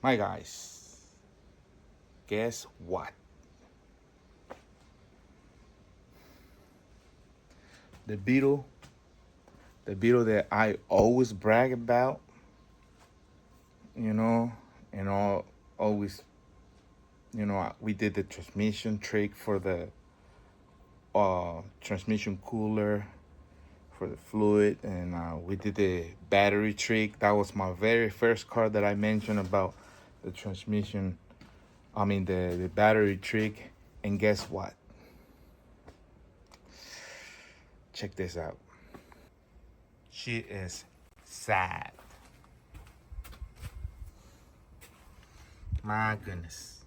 My guys, guess what? The beetle, the beetle that I always brag about, you know, and always, we did the transmission trick for the transmission cooler for the fluid, and we did the battery trick. That was my very first car that I mentioned about the transmission. I mean the battery trick. And guess what? Check this out. She is sad. My goodness.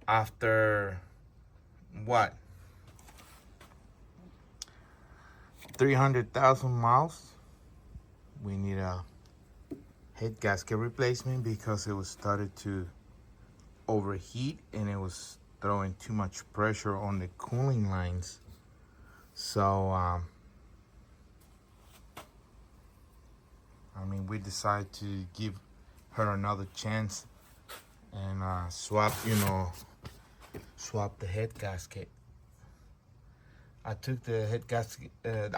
After what? 300,000 miles, we need a head gasket replacement because it was started to overheat and it was throwing too much pressure on the cooling lines. So, we decided to give her another chance and swap the head gasket. I took the head gasket. The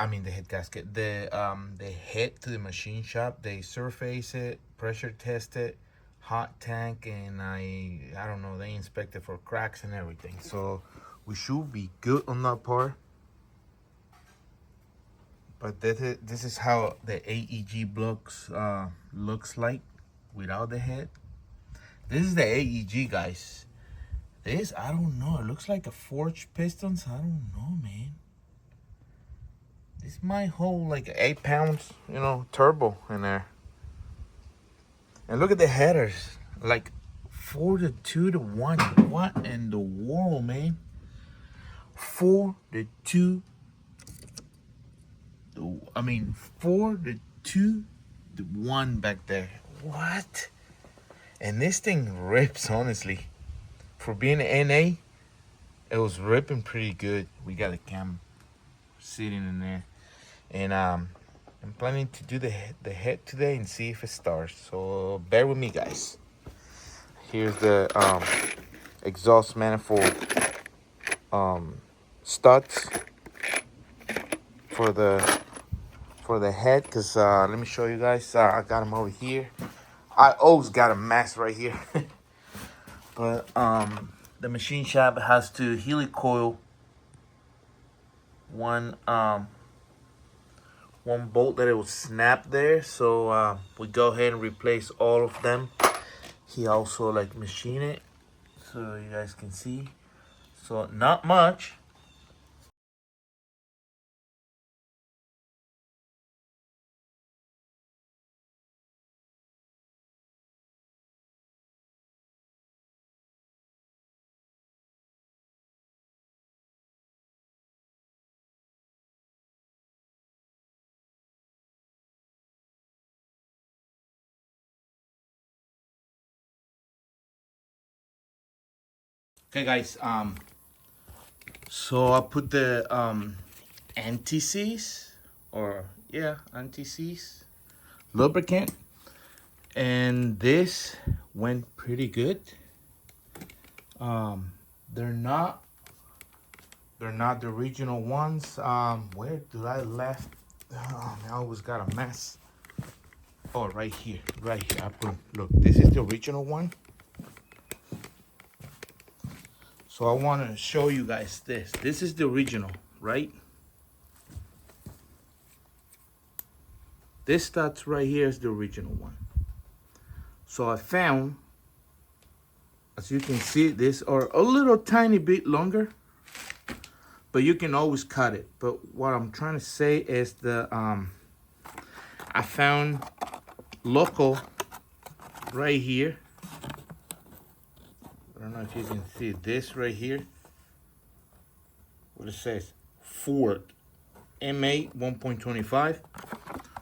head to the machine shop. They surface it, pressure test it, hot tank, and I don't know. They inspected for cracks and everything. So we should be good on that part. But this is how the AEG blocks looks like without the head. This is the AEG, guys. This, I don't know. It looks like a forged pistons. I don't know, man. This might hold like 8 pounds, turbo in there. And look at the headers, like 4-2-1. What in the world, man? 4-2. 4-2-1 back there. What? And this thing rips, honestly. For being an NA, it was ripping pretty good. We got a cam sitting in there. And I'm planning to do the head today and see if it starts. So bear with me, guys. Here's the exhaust manifold studs for the head. Cause let me show you guys. I got them over here. I always got a mess right here. But the machine shop has to helicoil one bolt that it was snapped there. So we go ahead and replace all of them. He also machine it so you guys can see. So not much. Okay, guys. So I put the anti-seize anti-seize lubricant, and this went pretty good. They're not the original ones. Where did I left? I always got a mess. Oh, right here. I put. Look, this is the original one. So I want to show you guys this. This is the original, right? This starts right here is the original one. So I found, as you can see, these are a little tiny bit longer, but you can always cut it. But what I'm trying to say is I found local right here. I don't know if you can see this right here. What it says, Ford M8 1.25.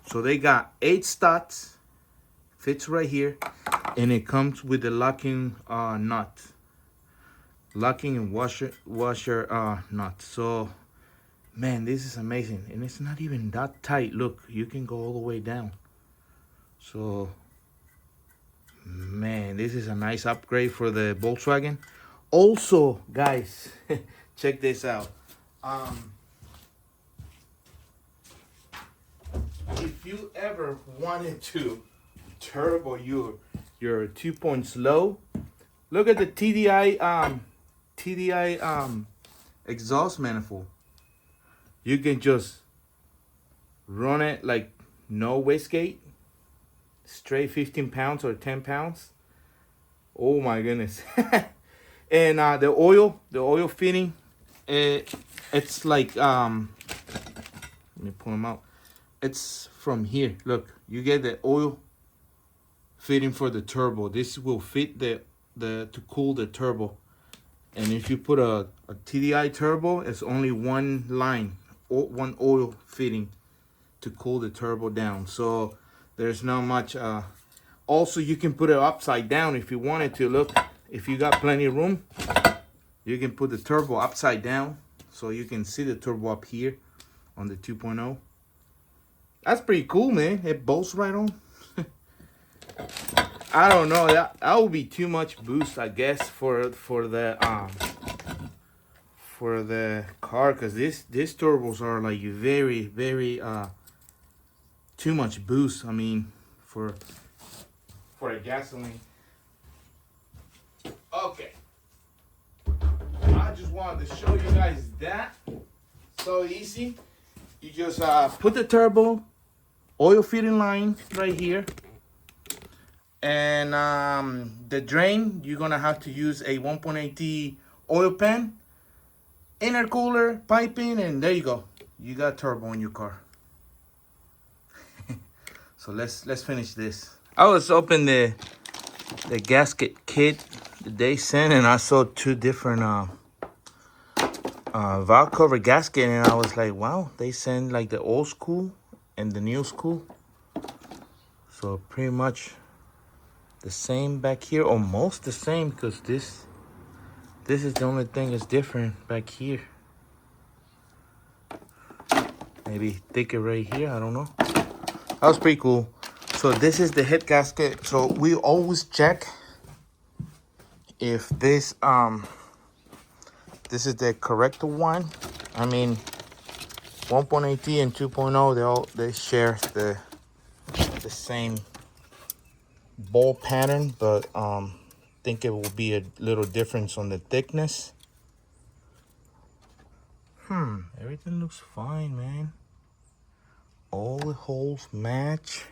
So they got 8 studs, fits right here, and it comes with the locking nut, locking and washer nut. So man, this is amazing, and it's not even that tight. Look, you can go all the way down. So this is a nice upgrade for the Volkswagen. Also, guys, check this out. If you ever wanted to turbo your 2-point slow, look at the TDI exhaust manifold. You can just run it like no wastegate, straight 15 pounds or 10 pounds. Oh my goodness. And the oil fitting, it's like let me pull them out. It's from here. Look, you get the oil fitting for the turbo. This will fit the to cool the turbo. And if you put a TDI turbo, it's only one line, one oil fitting to cool the turbo down. So there's not much. Also, you can put it upside down if you wanted to. Look, if you got plenty of room, you can put the turbo upside down so you can see the turbo up here on the 2.0. That's pretty cool, man. It bolts right on. I don't know, that would be too much boost, I guess, for the car, because these turbos are like very too much boost. I mean, for a gasoline. Okay, I just wanted to show you guys that. So easy. You just put the turbo oil fitting line right here. And the drain, you're gonna have to use a 1.8T oil pan, intercooler, piping, and there you go. You got turbo in your car. So let's finish this. I was opening the gasket kit that they sent, and I saw two different valve cover gasket, and I was like, wow, they send like the old school and the new school. So pretty much the same back here, almost the same, because this is the only thing that's different back here. Maybe thicker right here, I don't know. That was pretty cool. So this is the head gasket. So we always check if this is the correct one. I mean, 1.8T and 2.0, they share the same ball pattern, but think it will be a little difference on the thickness. Everything looks fine, man. All the holes match.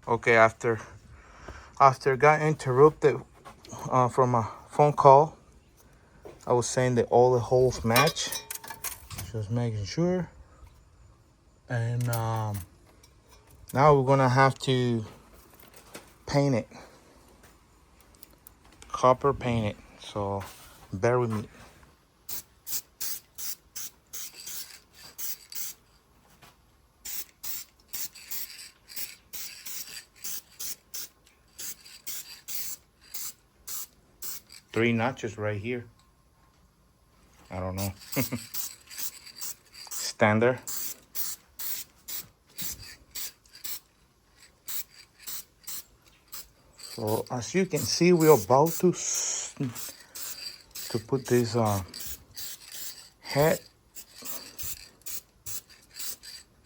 Okay, after got interrupted from a phone call, I was saying that all the holes match, just making sure. And now we're gonna have to paint it, copper paint it, so bear with me. Three notches right here. I don't know. Standard. So as you can see, we're about to put this head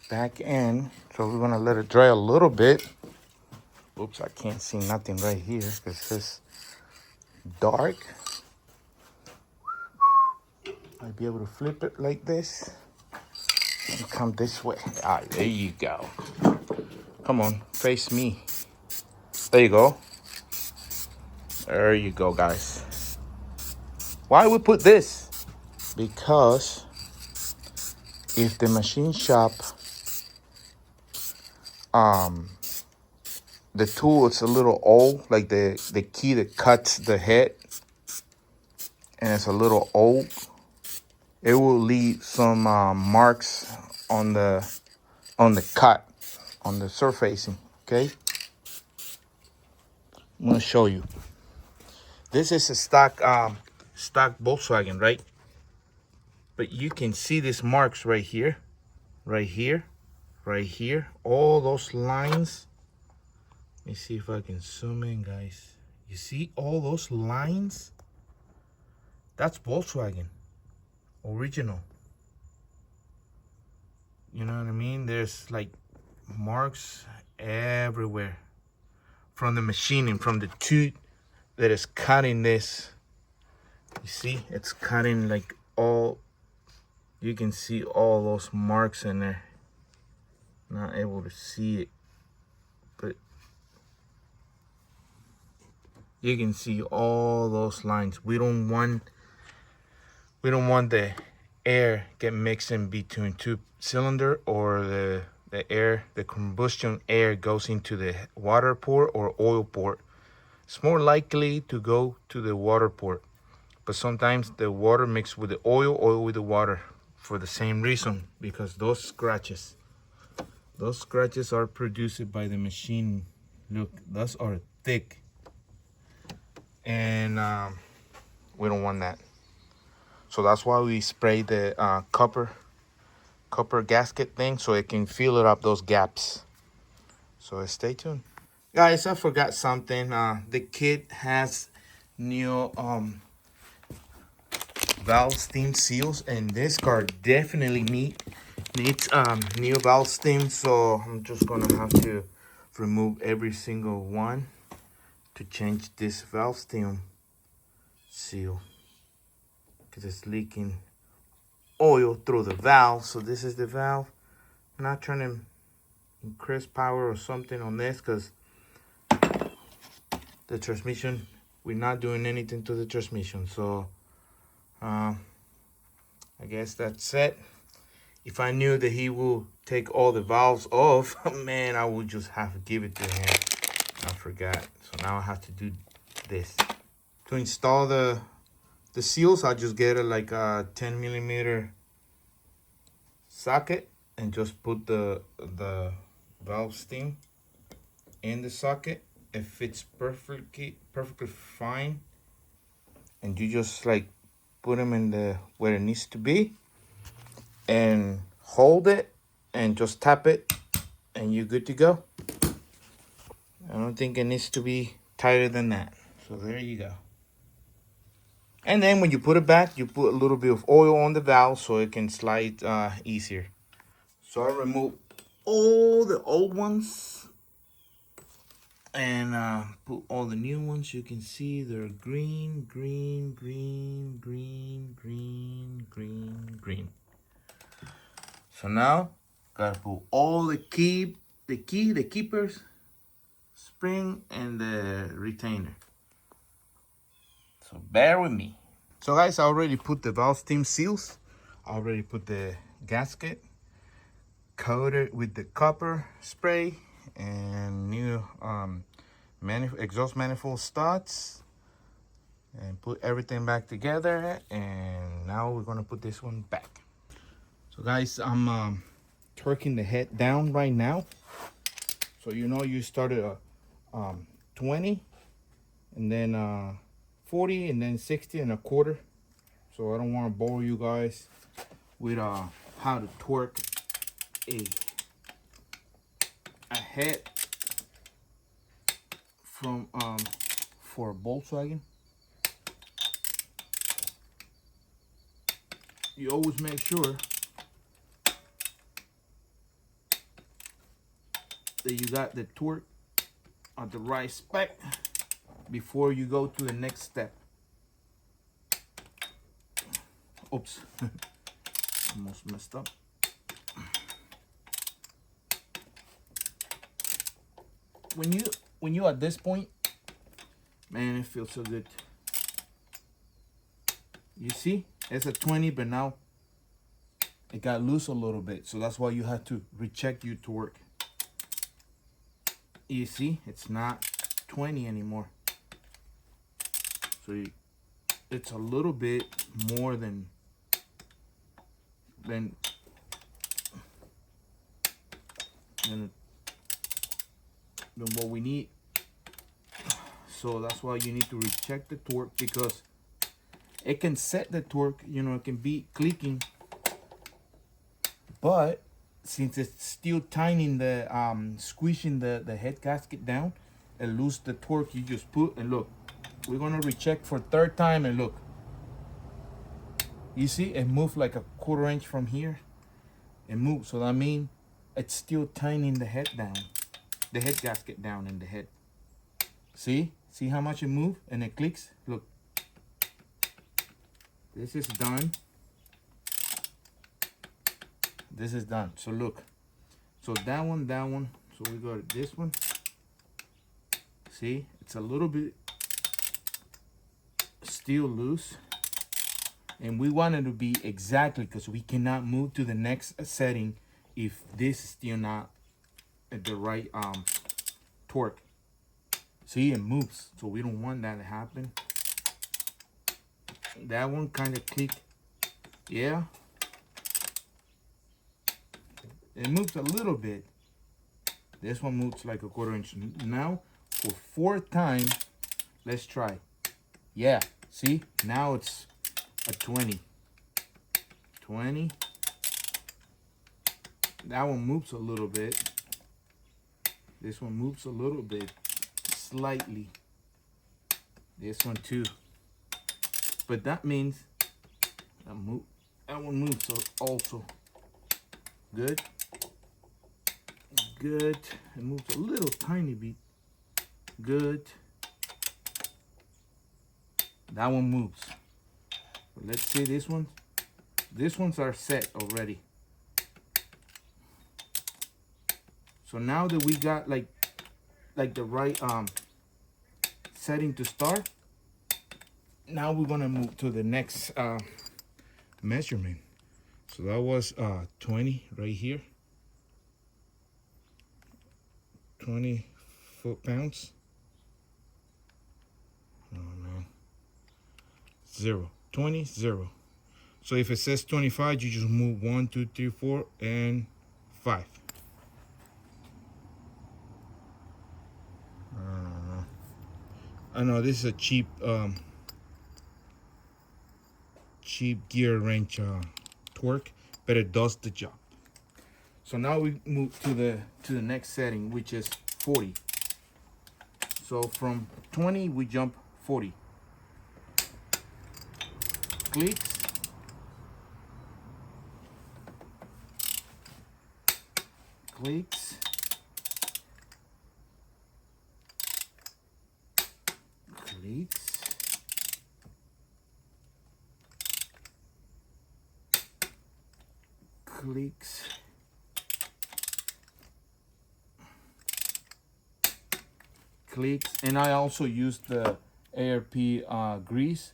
back in. So we're gonna let it dry a little bit. Oops, I can't see nothing right here because it's dark. I'll be able to flip it like this and come this way. Ah, there you go. Come on, face me. There you go. There you go, guys. Why we put this? Because if the machine shop, the tool is a little old, like the key that cuts the head, and it's a little old, it will leave some marks on the cut, on the surfacing. Okay, I'm gonna show you. This is a stock Volkswagen, right? But you can see these marks right here, right here, right here. All those lines, Let me see if I can zoom in, guys. You see all those lines? That's Volkswagen original. You know what I mean? There's like marks everywhere from the machining, from the tooth that is cutting this. You see, it's cutting like all, you can see all those marks in there. Not able to see it, but you can see all those lines. We don't want the air get mixed in between two cylinder, or the combustion air goes into the water port or oil port. It's more likely to go to the water port, but sometimes the water mixed with the oil with the water, for the same reason, because those scratches are produced by the machine. Look, those are thick, and we don't want that. So that's why we spray the copper gasket thing, so it can fill it up, those gaps. So stay tuned. Guys, I forgot something. The kit has new valve stem seals, and this car definitely needs new valve stem. So I'm just gonna have to remove every single one to change this valve stem seal, because it's leaking oil through the valve. So this is the valve. I'm not trying to increase power or something on this, because the transmission, we're not doing anything to the transmission. So I guess that's it. If I knew that he will take all the valves off, man, I would just have to give it to him. I forgot. So now I have to do this. To install the seals, I just get like a 10mm socket and just put the valve stem in the socket. It fits perfectly fine, and you just like put them in the where it needs to be and hold it and just tap it, and you're good to go. I don't think it needs to be tighter than that. So there you go. And then when you put it back, you put a little bit of oil on the valve so it can slide easier. So I removed all the old ones and put all the new ones. You can see they're green, green, green, green, green, green, green. So now gotta put all the keepers, spring, and the retainer. So bear with me. So guys, I already put the valve stem seals. I already put the gasket, coated with the copper spray, and new exhaust manifold studs, and put everything back together. And now we're gonna put this one back. So guys, I'm torquing the head down right now. So you know, you started at 20, and then 40, and then 60 and a quarter. So I don't want to bore you guys with how to torque a head from for a Volkswagen. You always make sure that you got the torque at the right spec before you go to the next step. Oops, almost messed up. When you at this point, man, it feels so good. You see, it's a 20, but now it got loose a little bit, so that's why you have to recheck your torque. You see, it's not 20 anymore. So it's a little bit more than what we need. So that's why you need to recheck the torque, because it can set the torque, you know, it can be clicking, but since it's still tightening the squishing the head gasket down, and lose the torque, you just put, and look, we're gonna recheck for third time, and look, you see it moved like a 1/4 inch from here. It moved, so that means it's still tightening the head down, the head gasket down in the head. See how much it moved, and it clicks. Look, this is done. This is done. So look, so that one, so we got this one. See, it's a little bit still loose, and we want it to be exactly, because we cannot move to the next setting if this is still not at the right torque. See, it moves, so we don't want that to happen. That one kind of clicked. Yeah, it moves a little bit. This one moves like a 1/4 inch. Now for fourth time, let's try. Yeah, see, now it's a 20. That one moves a little bit. This one moves a little bit, slightly. This one too. But that means that one moves also. Good. Good. It moves a little tiny bit. Good. That one moves. But let's see this one. These ones are set already. So now that we got like the right setting to start, now we're gonna move to the next measurement. So that was 20 right here. 20 foot-pounds. Oh man. 0. 20, 0. So if it says 25, you just move 1, 2, 3, 4, and 5. I know this is a cheap gear wrench torque, but it does the job. So now we move to the next setting, which is 40. So from 20 we jump 40. Clicks. Clicks. Clicks. Clicks. Clicks. And I also use the ARP grease,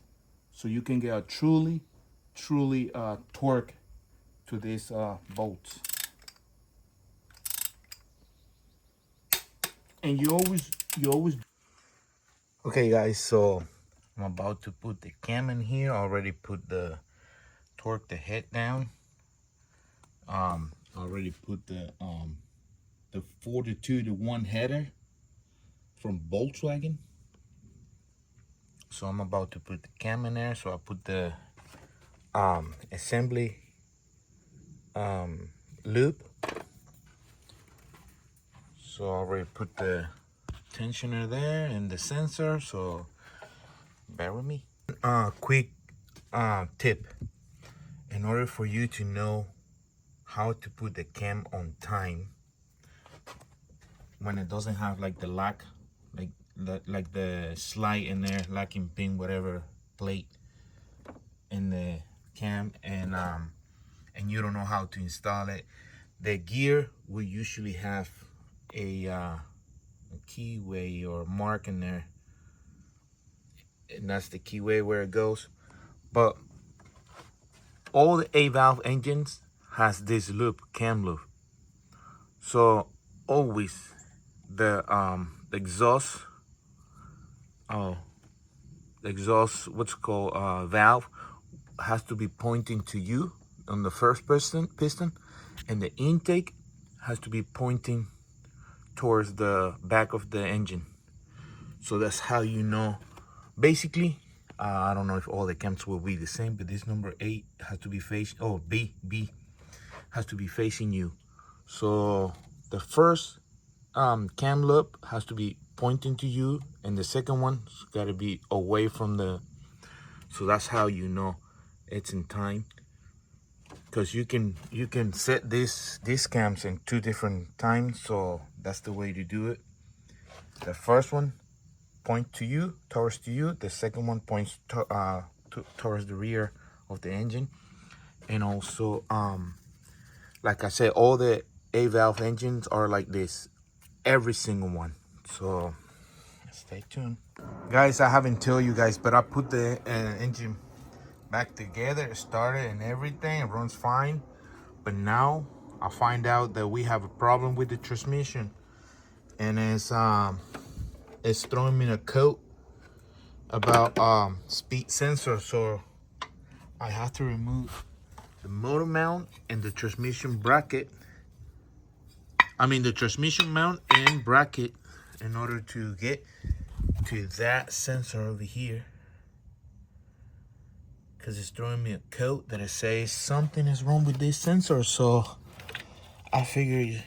so you can get a truly torque to these bolts. And you always. Okay guys, so I'm about to put the cam in here. I already put the head down. Already put the 4-2-1 header from Volkswagen. So I'm about to put the cam in there. So I put the assembly loop. So I already put the tensioner there and the sensor, so bear with me. Quick tip. In order for you to know how to put the cam on time when it doesn't have like the lock, like the slide in there, locking pin, whatever plate in the cam, and you don't know how to install it, the gear will usually have a keyway or mark in there, and that's the keyway where it goes. But all the 8-valve engines has this loop, cam loop. So always the exhaust, what's called valve, has to be pointing to you on the first piston, and the intake has to be pointing towards the back of the engine. So that's how you know. Basically, I don't know if all the cams will be the same, but this number 8 has to be facing, B has to be facing you. So the first cam loop has to be pointing to you, and the second one's got to be away from the. So that's how you know it's in time. Because you can set these cams in 2 different times, so that's the way to do it. The first one point to you, towards to you. The second one points towards the rear of the engine. And also, like I said, all the A valve engines are like this, every single one. So stay tuned, guys. I haven't told you guys, but I put the engine back together. It started and everything. It runs fine. But now I find out that we have a problem with the transmission, and it's throwing me a code about speed sensor. So I have to remove the motor mount and the transmission bracket. I mean the transmission mount and bracket in order to get to that sensor over here, because it's throwing me a code that it says something is wrong with this sensor. So I figured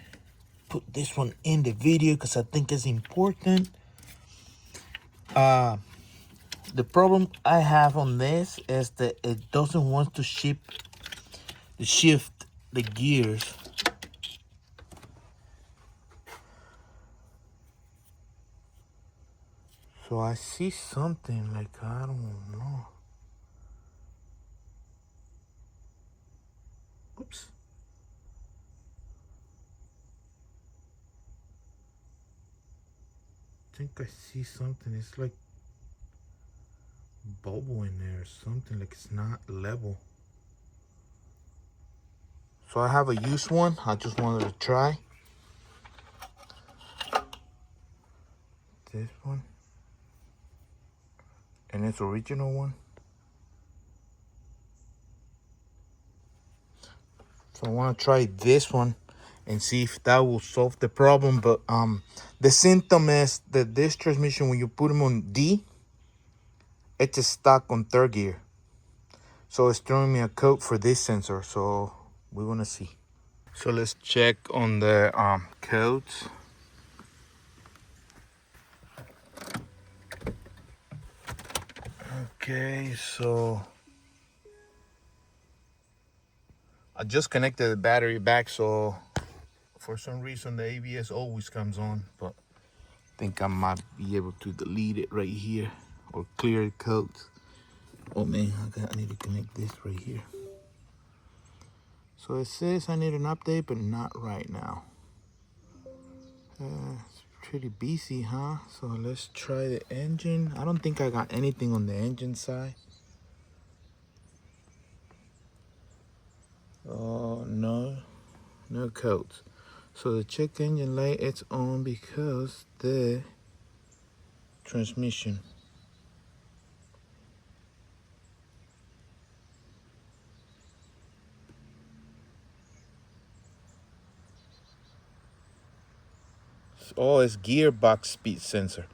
put this one in the video because I think it's important. The problem I have on this is that it doesn't want to shift the gears. So I see something like, I don't know. Oops. I think I see something. It's like bubble in there or something, like it's not level. So I have a used one. I just wanted to try this one, and it's original one. So I want to try this one and see if that will solve the problem. But the symptom is that this transmission, when you put them on D, it's just stuck on 3rd gear. So it's throwing me a code for this sensor. So we want to see. So let's check on the codes. Okay, so I just connected the battery back, so for some reason the ABS always comes on, but I think I might be able to delete it right here or clear the codes. Oh man, I need to connect this right here. So it says I need an update, but not right now. It's pretty busy, huh? So let's try the engine. I don't think I got anything on the engine side. Oh, no codes. So the check engine light, it's on because the transmission. Oh, it's gearbox speed sensor.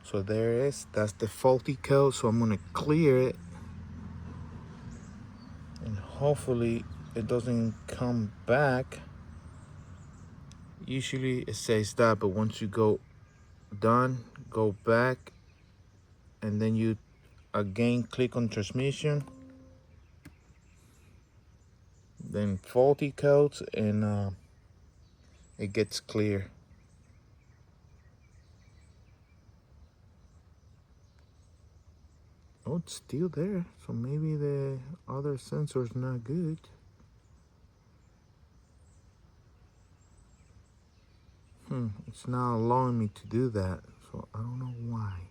So there it is. That's the faulty code. So I'm gonna clear it, and hopefully it doesn't come back. Usually it says that, but once you go done, go back, and then you again click on transmission, then faulty codes, and it gets clear. Oh, it's still there. So maybe the other sensor's not good. It's not allowing me to do that. So I don't know why.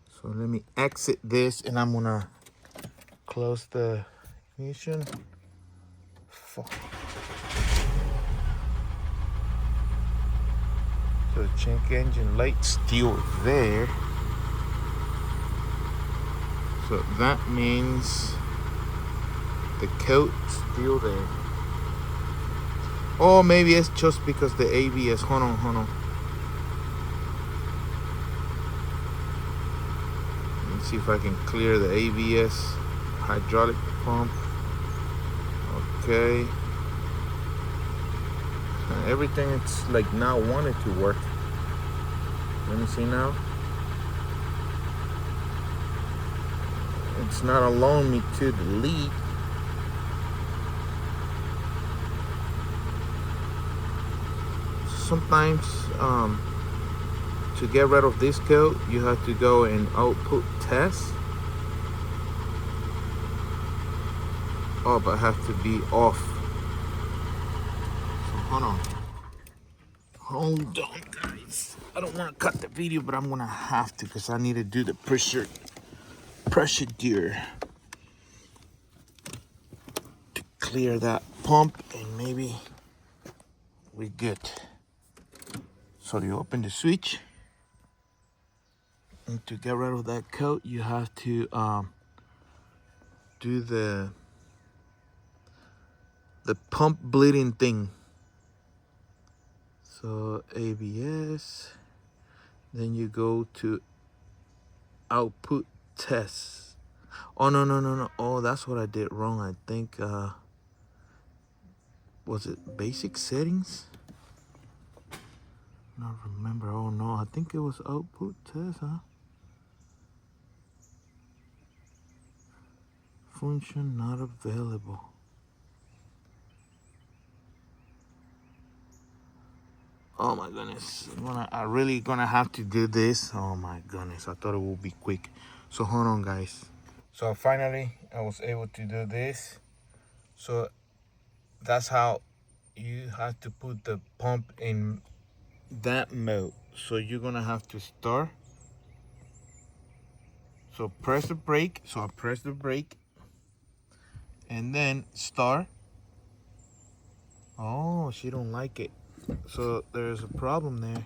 So let me exit this, and I'm gonna close the ignition. Fuck. So check engine light still there. So that means the coat's still there. Or maybe it's just because the ABS. Hold on. Let me see if I can clear the ABS hydraulic pump. Okay. Everything it's like now wanted to work. Let me see now. It's not allowing me to delete. Sometimes to get rid of this code, you have to go and output test. Oh, but have to be off. So hold on. Hold on, guys. I don't want to cut the video, but I'm gonna have to because I need to do the pressure to clear that pump, and maybe we're good. So you open the switch, and to get rid of that coat, you have to do the pump bleeding thing. So ABS, then you go to output test. Oh no. Oh, that's what I did wrong. I think was it basic settings? Not remember. Oh no, I think it was output test, huh? Function not available. Oh my goodness, I really gonna have to do this. Oh my goodness, I thought it would be quick. So hold on, guys. So finally, I was able to do this. So that's how you have to put the pump in that mode. So you're gonna have to start. So press the brake. So I press the brake and then start. Oh, she don't like it. So there's a problem there.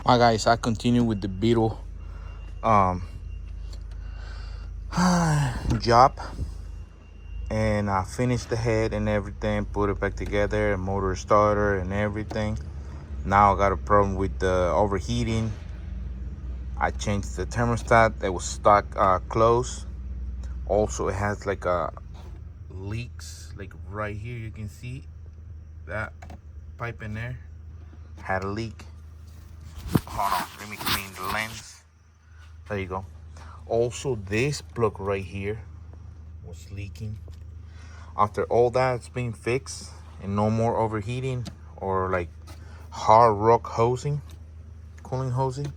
My guys, I continue with the beetle job, and I finished the head and everything, put it back together, motor starter and everything. Now I got a problem with the overheating. I changed the thermostat that was stuck closed. Also, it has like a leaks, like right here. You can see that pipe in there had a leak. Hold on, let me clean the lens. There you go. Also, this plug right here was leaking. After all that's been fixed and no more overheating or like hard rock hosing, cooling hosing,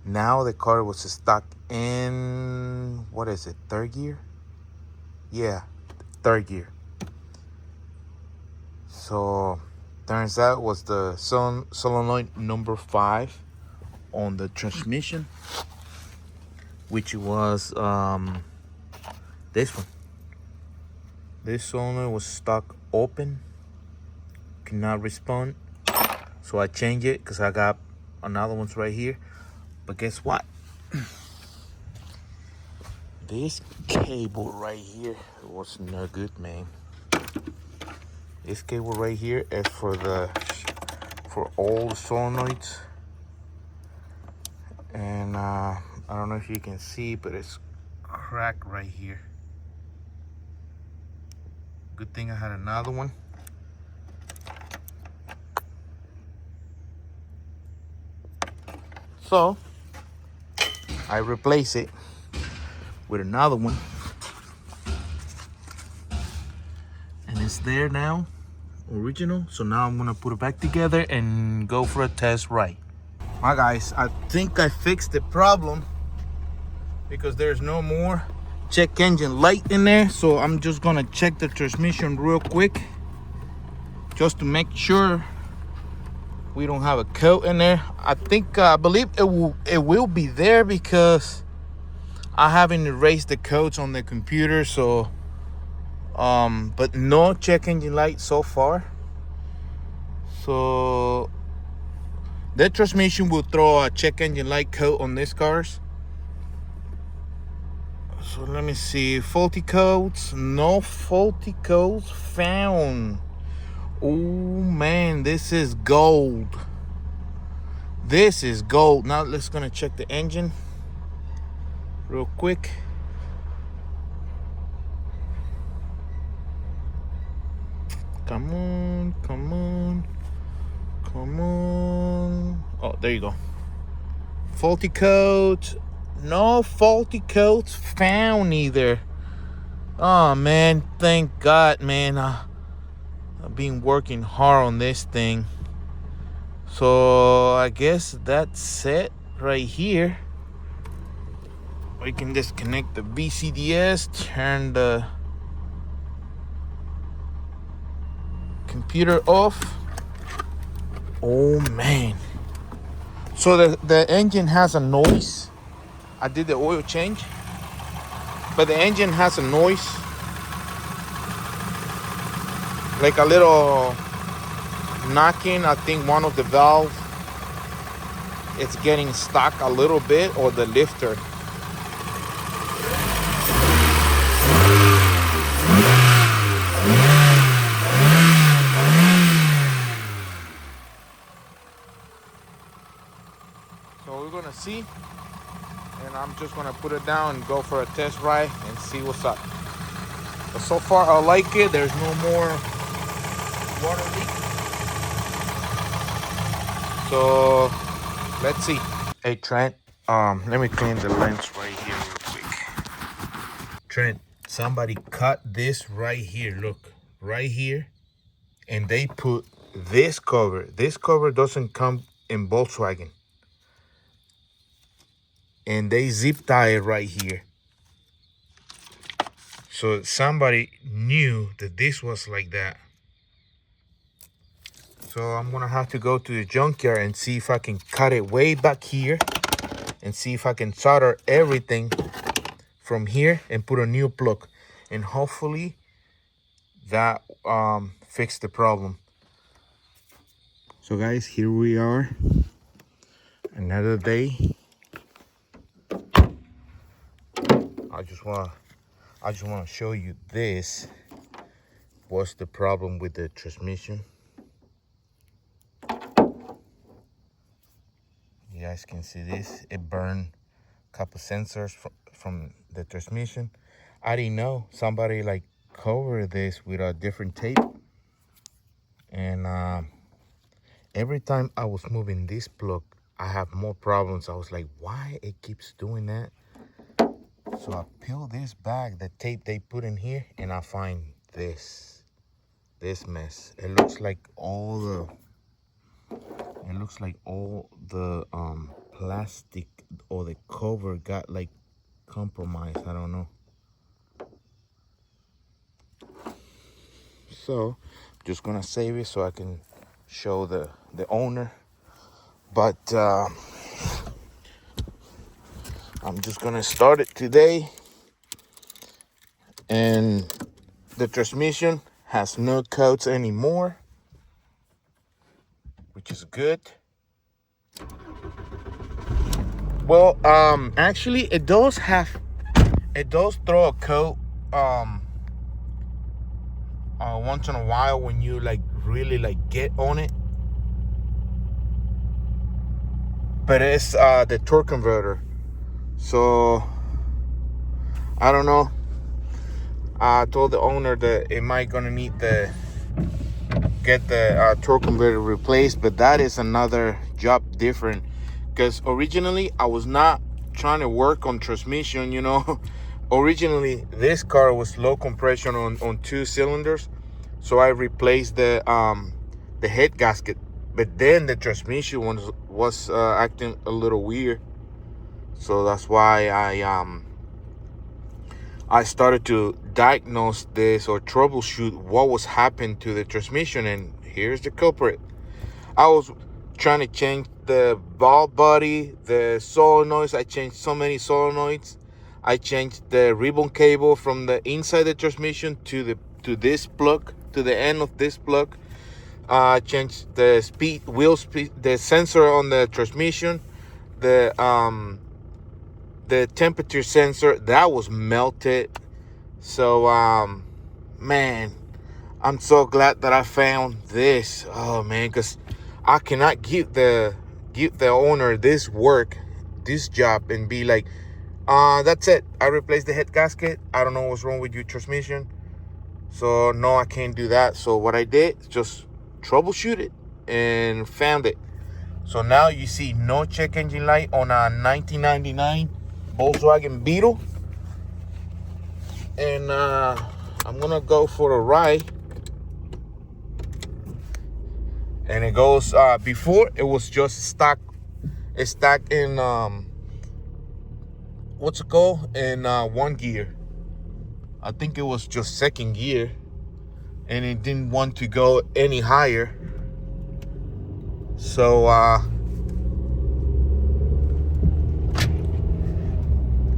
now the car was stuck in, what is it, third gear? Yeah, third gear. So turns out was the solenoid number 5 on the transmission, which was this one. This solenoid was stuck open, cannot respond. So I changed it because I got another one's right here. But guess what? This cable right here was no good, man. This cable right here is for all the solenoids. And I don't know if you can see, but it's cracked right here. Good thing I had another one. So I replace it with another one, and it's there now, original. So now I'm gonna put it back together and go for a test ride. My guys, I think I fixed the problem because there's no more check engine light in there. So I'm just gonna check the transmission real quick just to make sure we don't have a coat in there. I believe it will be there because I haven't erased the codes on the computer. So but no check engine light so far. So the transmission will throw a check engine light coat on these cars. So let me see. Faulty codes. No faulty codes found. Oh man, this is gold. This is gold. Now let's gonna check the engine real quick. Come on, come on, come on. Oh, there you go. Faulty codes. No faulty codes found either. Oh man, thank God, man. I've been working hard on this thing. So I guess that's it right here. We can disconnect the VCDS, turn the computer off. Oh man. So the engine has a noise. I did the oil change, but the engine has a noise, like a little knocking. I think one of the valves, it's getting stuck a little bit, or the lifter. So we're gonna see, and I'm just gonna put it down and go for a test ride and see what's up. But so far I like it. There's no more water leak. So let's see. Hey Trent, let me clean the lens right here real quick. Trent, somebody cut this right here. Look, right here, and they put this cover. This cover doesn't come in Volkswagen, and they zip tie it right here. So somebody knew that this was like that. So I'm gonna have to go to the junkyard and see if I can cut it way back here and see if I can solder everything from here and put a new plug, and hopefully that fix the problem. So guys, here we are. Another day. I just want to show you this. What's the problem with the transmission? You guys can see this. It burned a couple sensors from the transmission. I didn't know. Somebody like covered this with a different tape. And every time I was moving this plug, I have more problems. I was like, why it keeps doing that? So I peel this back, the tape they put in here, and I find this mess. It looks like all the plastic or the cover got like compromised. I don't know. So just gonna save it so I can show the owner. But I'm just gonna start it today. And the transmission has no coats anymore, which is good. Well, actually it does throw a coat once in a while when you like really like get on it. But it's the torque converter. So I don't know. I told the owner that it might gonna need to get the torque converter replaced, but that is another job different. Because originally I was not trying to work on transmission, you know. Originally this car was low compression on 2 cylinders, so I replaced the head gasket. But then the transmission was acting a little weird, so that's why I started to diagnose this or troubleshoot what was happening to the transmission. And here's the culprit. I was trying to change the ball body, the solenoids. I changed so many solenoids. I changed the ribbon cable from the inside the transmission to this plug, to the end of this plug. I changed the wheel speed, the sensor on the transmission, the temperature sensor that was melted. So man, I'm so glad that I found this. Oh man, because I cannot give the owner this job and be like, that's it, I replaced the head gasket, I don't know what's wrong with your transmission. So no, I can't do that. So what I did is just troubleshoot it and found it. So now you see no check engine light on a 1999 Volkswagen Beetle. And I'm gonna go for a ride. And it goes, before it was just stuck in what's it called, in 1 gear. I think it was just 2nd gear, and it didn't want to go any higher. So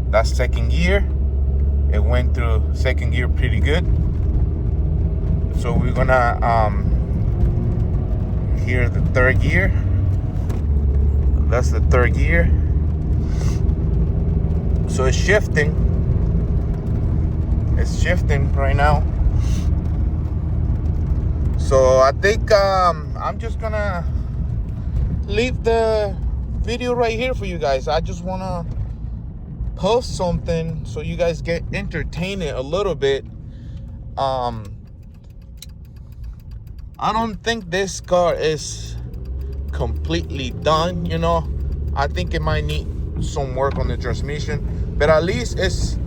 that's 2nd gear. It went through 2nd gear pretty good. So we're gonna hear the 3rd gear. That's the 3rd gear. So it's shifting. It's shifting right now. So I think I'm just gonna leave the video right here for you guys. I just wanna post something so you guys get entertained a little bit. I don't think this car is completely done, you know. I think it might need some work on the transmission, but at least it's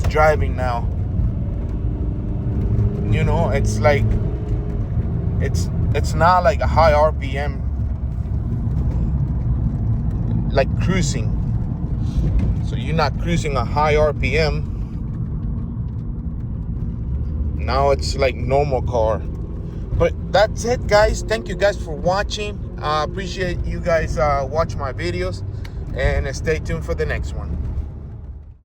driving now. You know, it's like it's not like a high RPM, like cruising. So you're not cruising a high RPM. Now it's like normal car. But that's it, guys. Thank you guys for watching. I appreciate you guys watch my videos, and stay tuned for the next one.